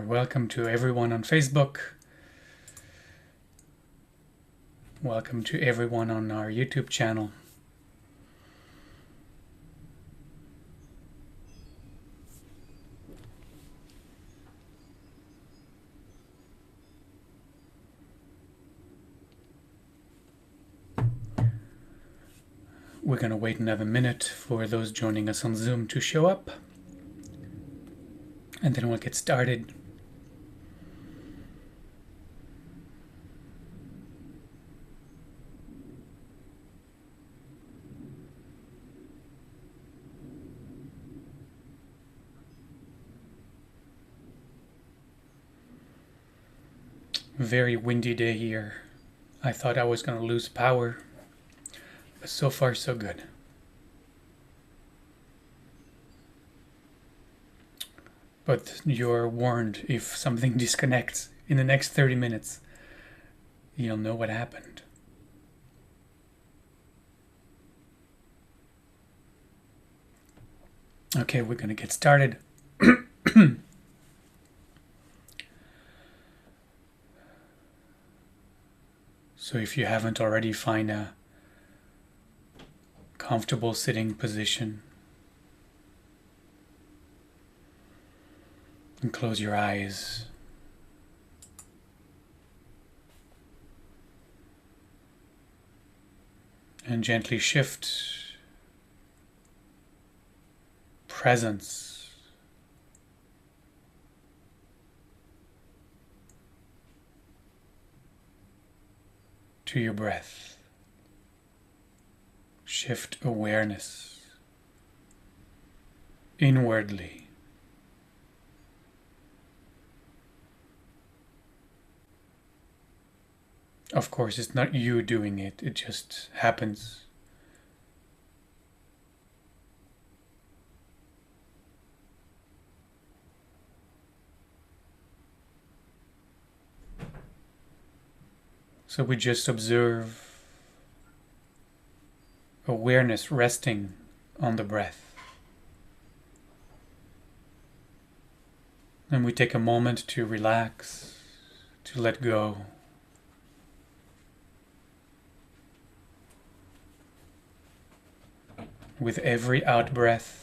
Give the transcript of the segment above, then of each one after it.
there. Welcome to everyone on Facebook. Welcome to everyone on our YouTube channel. We're going to wait another minute for those joining us on Zoom to show up, and then we'll get started. Very windy day here. I thought I was going to lose power, but so far so good. But you're warned, if something disconnects in the next 30 minutes, you'll know what happened. Okay, we're going to get started. So if you haven't already, find a comfortable sitting position and close your eyes. And gently shift presence to your breath. Shift awareness inwardly. Of course, it's not you doing it, it just happens. So we just observe awareness resting on the breath. And we take a moment to relax, to let go. With every out-breath,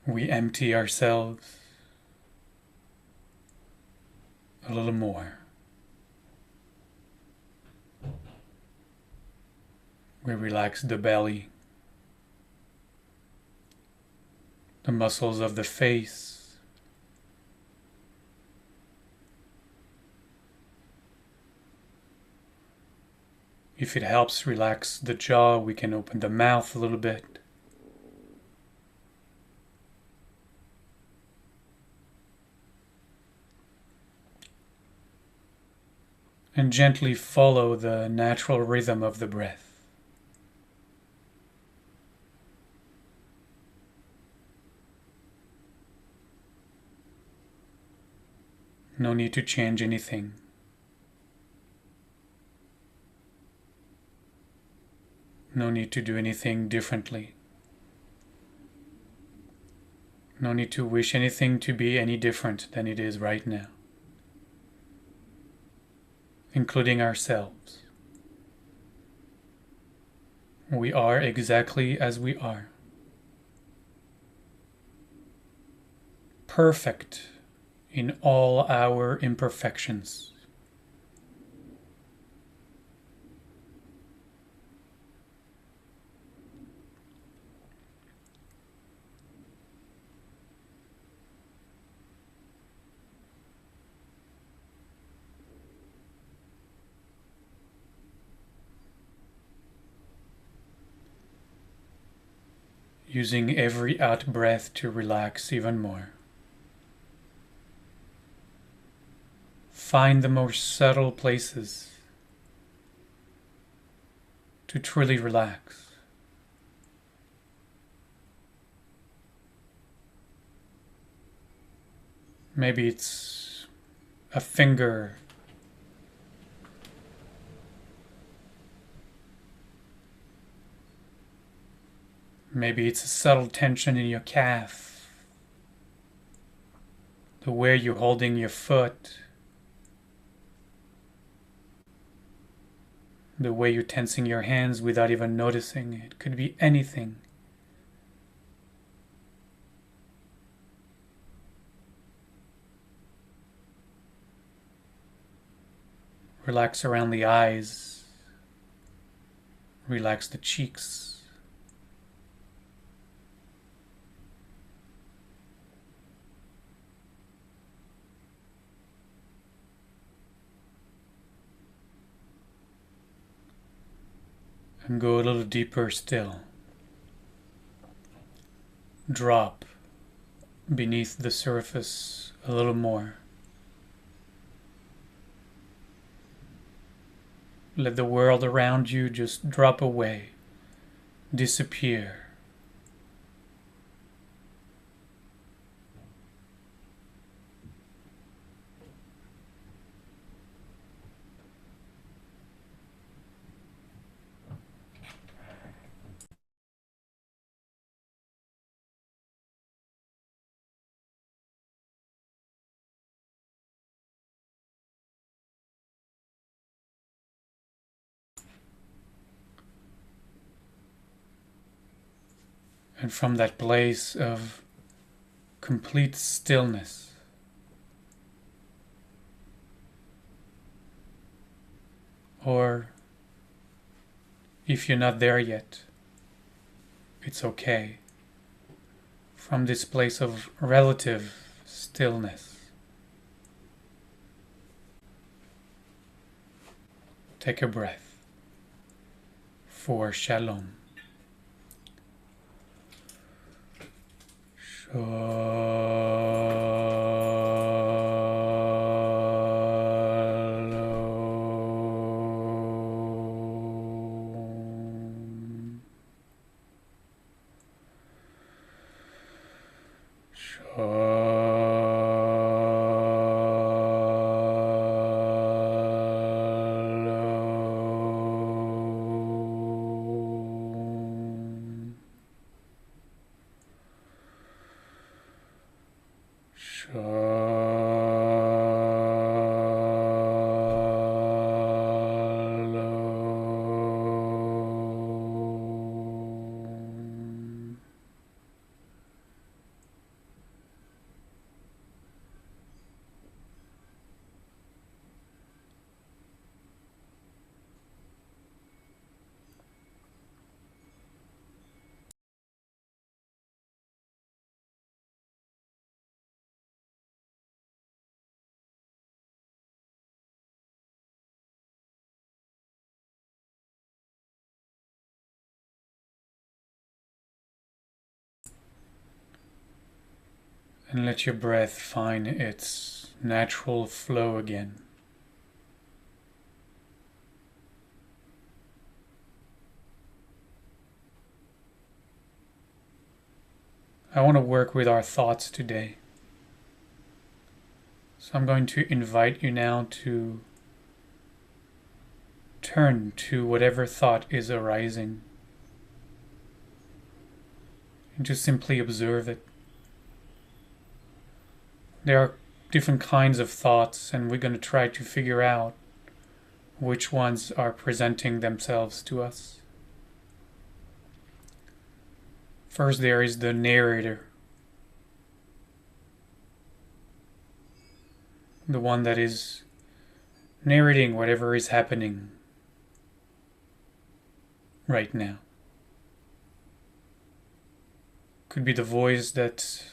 we empty ourselves a little more. We relax the belly, the muscles of the face, if it helps relax the jaw, we can open the mouth a little bit. And gently follow the natural rhythm of the breath. No need to change anything. No need to do anything differently. No need to wish anything to be any different than it is right now, including ourselves. We are exactly as we are. Perfect in all our imperfections. Using every out-breath to relax even more. Find the more subtle places to truly relax. Maybe it's a finger Maybe it's a subtle tension in your calf, the way you're holding your foot, the way you're tensing your hands without even noticing. It could be anything. Relax around the eyes. Relax the cheeks. And go a little deeper still. Drop beneath the surface a little more. Let the world around you just drop away, disappear. And from that place of complete stillness, or if you're not there yet, it's okay. From this place of relative stillness, take a breath for Shalom. And let your breath find its natural flow again. I want to work with our thoughts today. So I'm going to invite you now to turn to whatever thought is arising and just simply observe it. There are different kinds of thoughts, and we're going to try to figure out which ones are presenting themselves to us. First, there is the narrator, the one that is narrating whatever is happening right now. Could be the voice that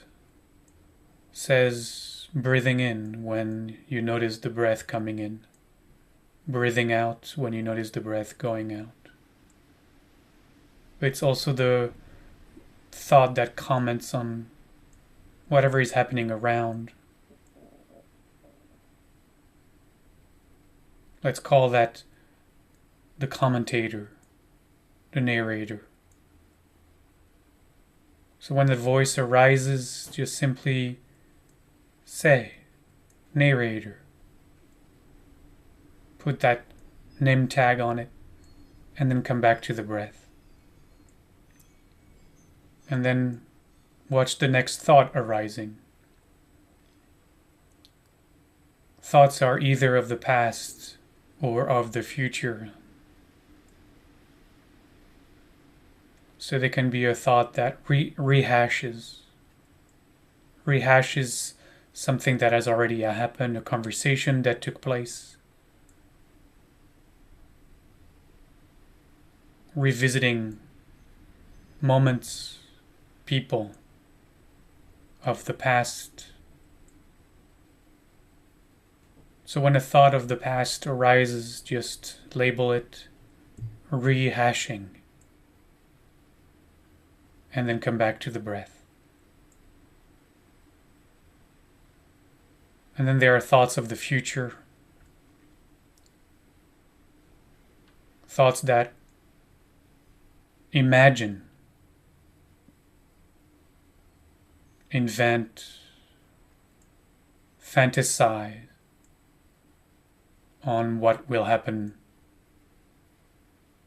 says breathing in when you notice the breath coming in, breathing out when you notice the breath going out. But it's also the thought that comments on whatever is happening around. Let's call that the commentator, the narrator. So when the voice arises, just simply say, narrator. Put that name tag on it, and then come back to the breath. And then watch the next thought arising. Thoughts are either of the past or of the future. So they can be a thought that rehashes something that has already happened, a conversation that took place. Revisiting moments, people of the past. So when a thought of the past arises, just label it rehashing, and then come back to the breath. And then there are thoughts of the future, thoughts that imagine, invent, fantasize on what will happen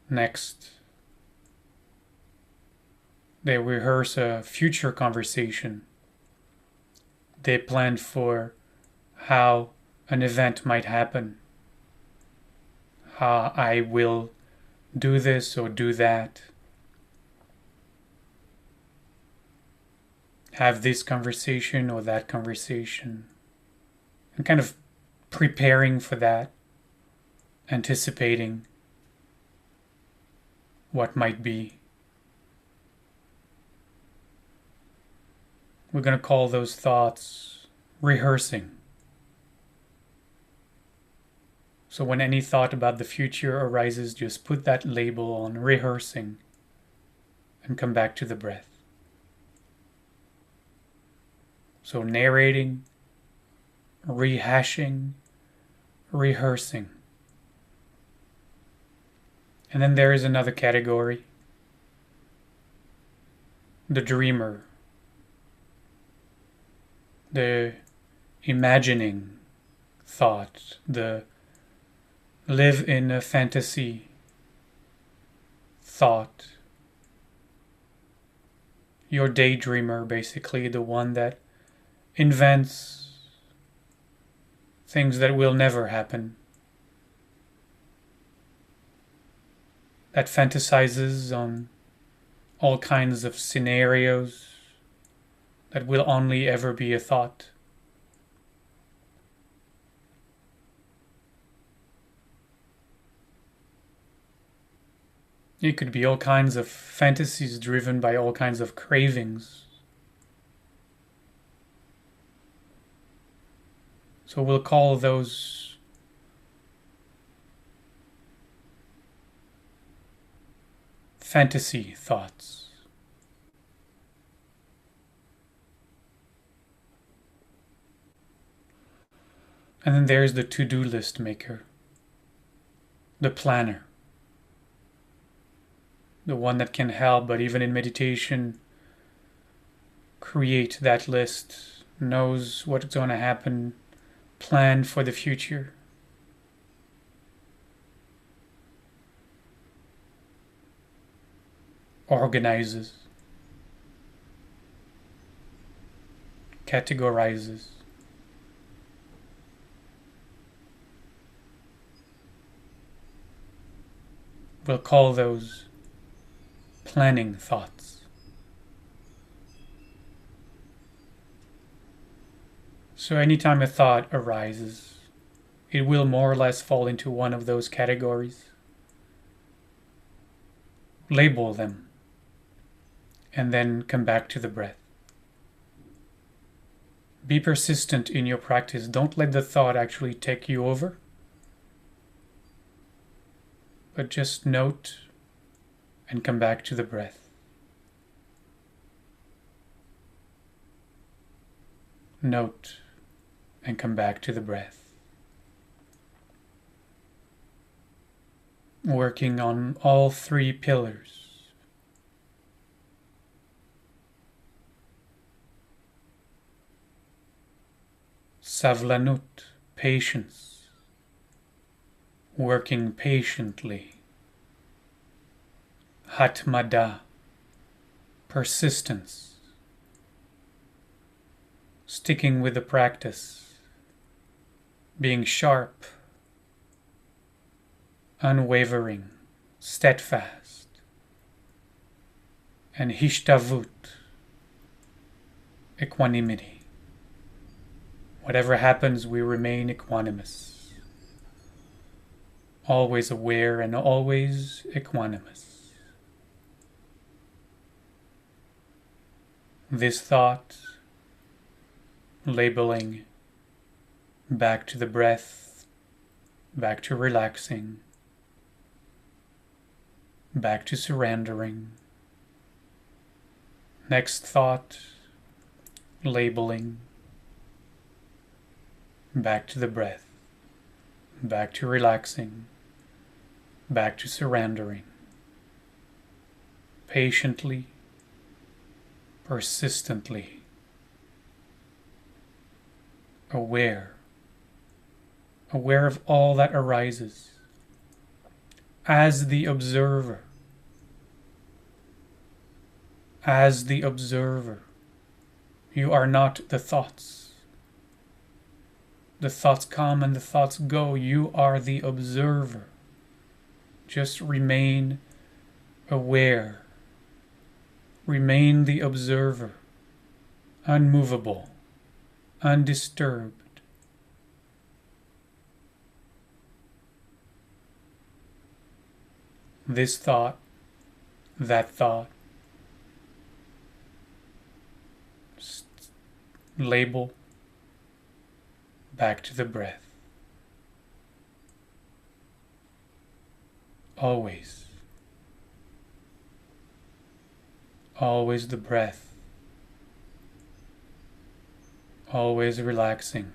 next. They rehearse a future conversation. They plan for how an event might happen, how I will do this or do that, have this conversation or that conversation, and kind of preparing for that, anticipating what might be. We're going to call those thoughts rehearsing. So when any thought about the future arises, just put that label on rehearsing and come back to the breath. So narrating, rehashing, rehearsing. And then there is another category, the dreamer, the imagining thought, the live in a fantasy thought. Your daydreamer, basically, the one that invents things that will never happen, that fantasizes on all kinds of scenarios that will only ever be a thought. It could be all kinds of fantasies driven by all kinds of cravings. So we'll call those fantasy thoughts. And then there's the to-do list maker, the planner, the one that can help, but even in meditation, create that list, knows what's going to happen, plan for the future. Organizes, categorizes. We'll call those planning thoughts. So anytime a thought arises, it will more or less fall into one of those categories. Label them, and then come back to the breath. Be persistent in your practice. Don't let the thought actually take you over, but just note and come back to the breath. Note and come back to the breath. Working on all three pillars. Savlanut, patience. Working patiently. Hatmada, persistence, sticking with the practice, being sharp, unwavering, steadfast, and hishtavut, equanimity. Whatever happens, we remain equanimous, always aware and always equanimous. This thought, labeling, back to the breath, back to relaxing, back to surrendering. Next thought, labeling, back to the breath, back to relaxing, back to surrendering. Patiently, persistently, aware of all that arises, as the observer, you are not the thoughts. The thoughts come and the thoughts go. You are the observer. Just remain aware. Remain the observer, unmovable, undisturbed. This thought, that thought, label, back to the breath. Always. Always the breath. Always relaxing.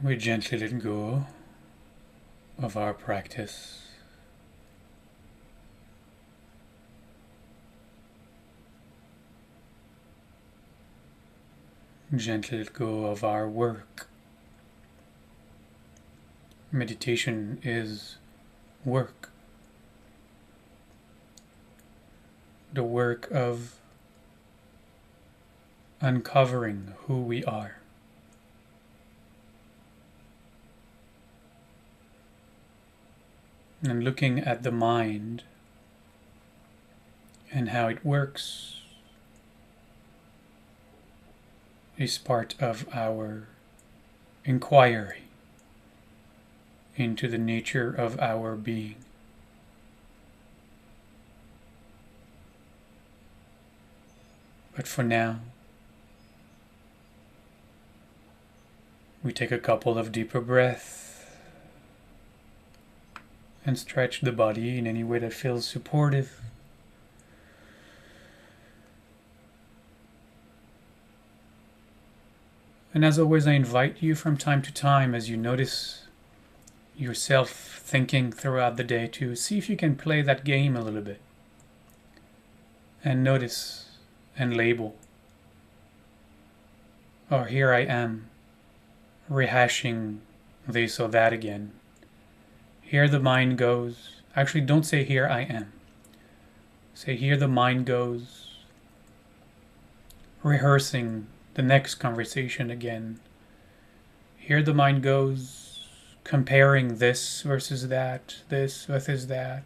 We gently let go of our practice. Gently let go of our work. Meditation is work. The work of uncovering who we are. And looking at the mind and how it works is part of our inquiry into the nature of our being. But for now, we take a couple of deeper breaths and stretch the body in any way that feels supportive. And as always, I invite you from time to time, as you notice yourself thinking throughout the day, to see if you can play that game a little bit and notice and label. Or here I am, rehashing this or that again. Here the mind goes. Actually, don't say here I am. Say here the mind goes, rehearsing the next conversation again. Here the mind goes, comparing this versus that, this versus that.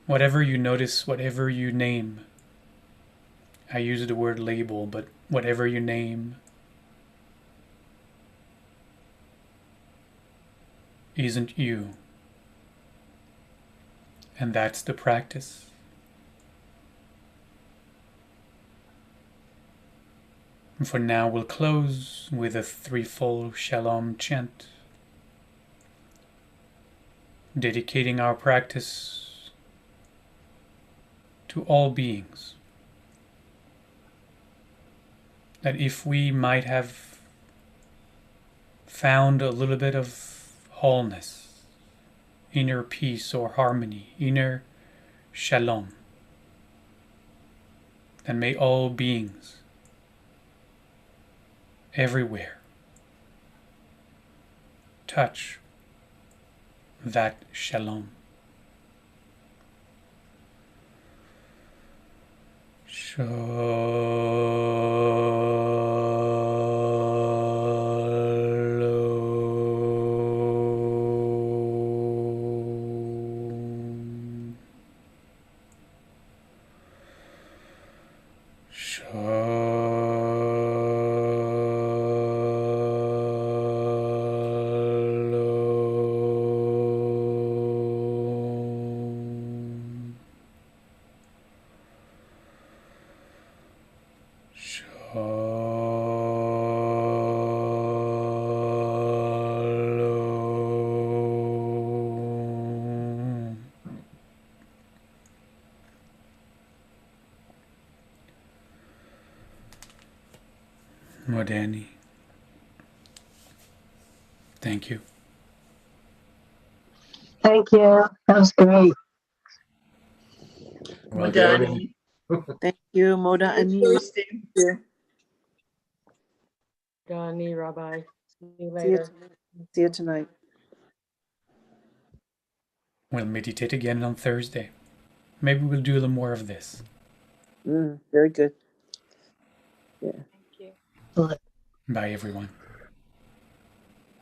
Whatever you notice, whatever you name, I use the word label, but whatever you name isn't you. And that's the practice. And for now, we'll close with a threefold Shalom chant, dedicating our practice to all beings. That if we might have found a little bit of wholeness, inner peace or harmony, inner shalom, then may all beings everywhere touch that shalom. Modani, thank you. Thank you. That was great. Modani. Thank you, Modani. Modani, Rabbi. See you See you, later. see you tonight. We'll meditate again on Thursday. Maybe we'll do a little more of this. Very good. Yeah. Thank you. Bye, everyone.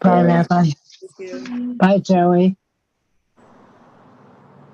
Bye, Rabbi. Thank you. Bye, Joey.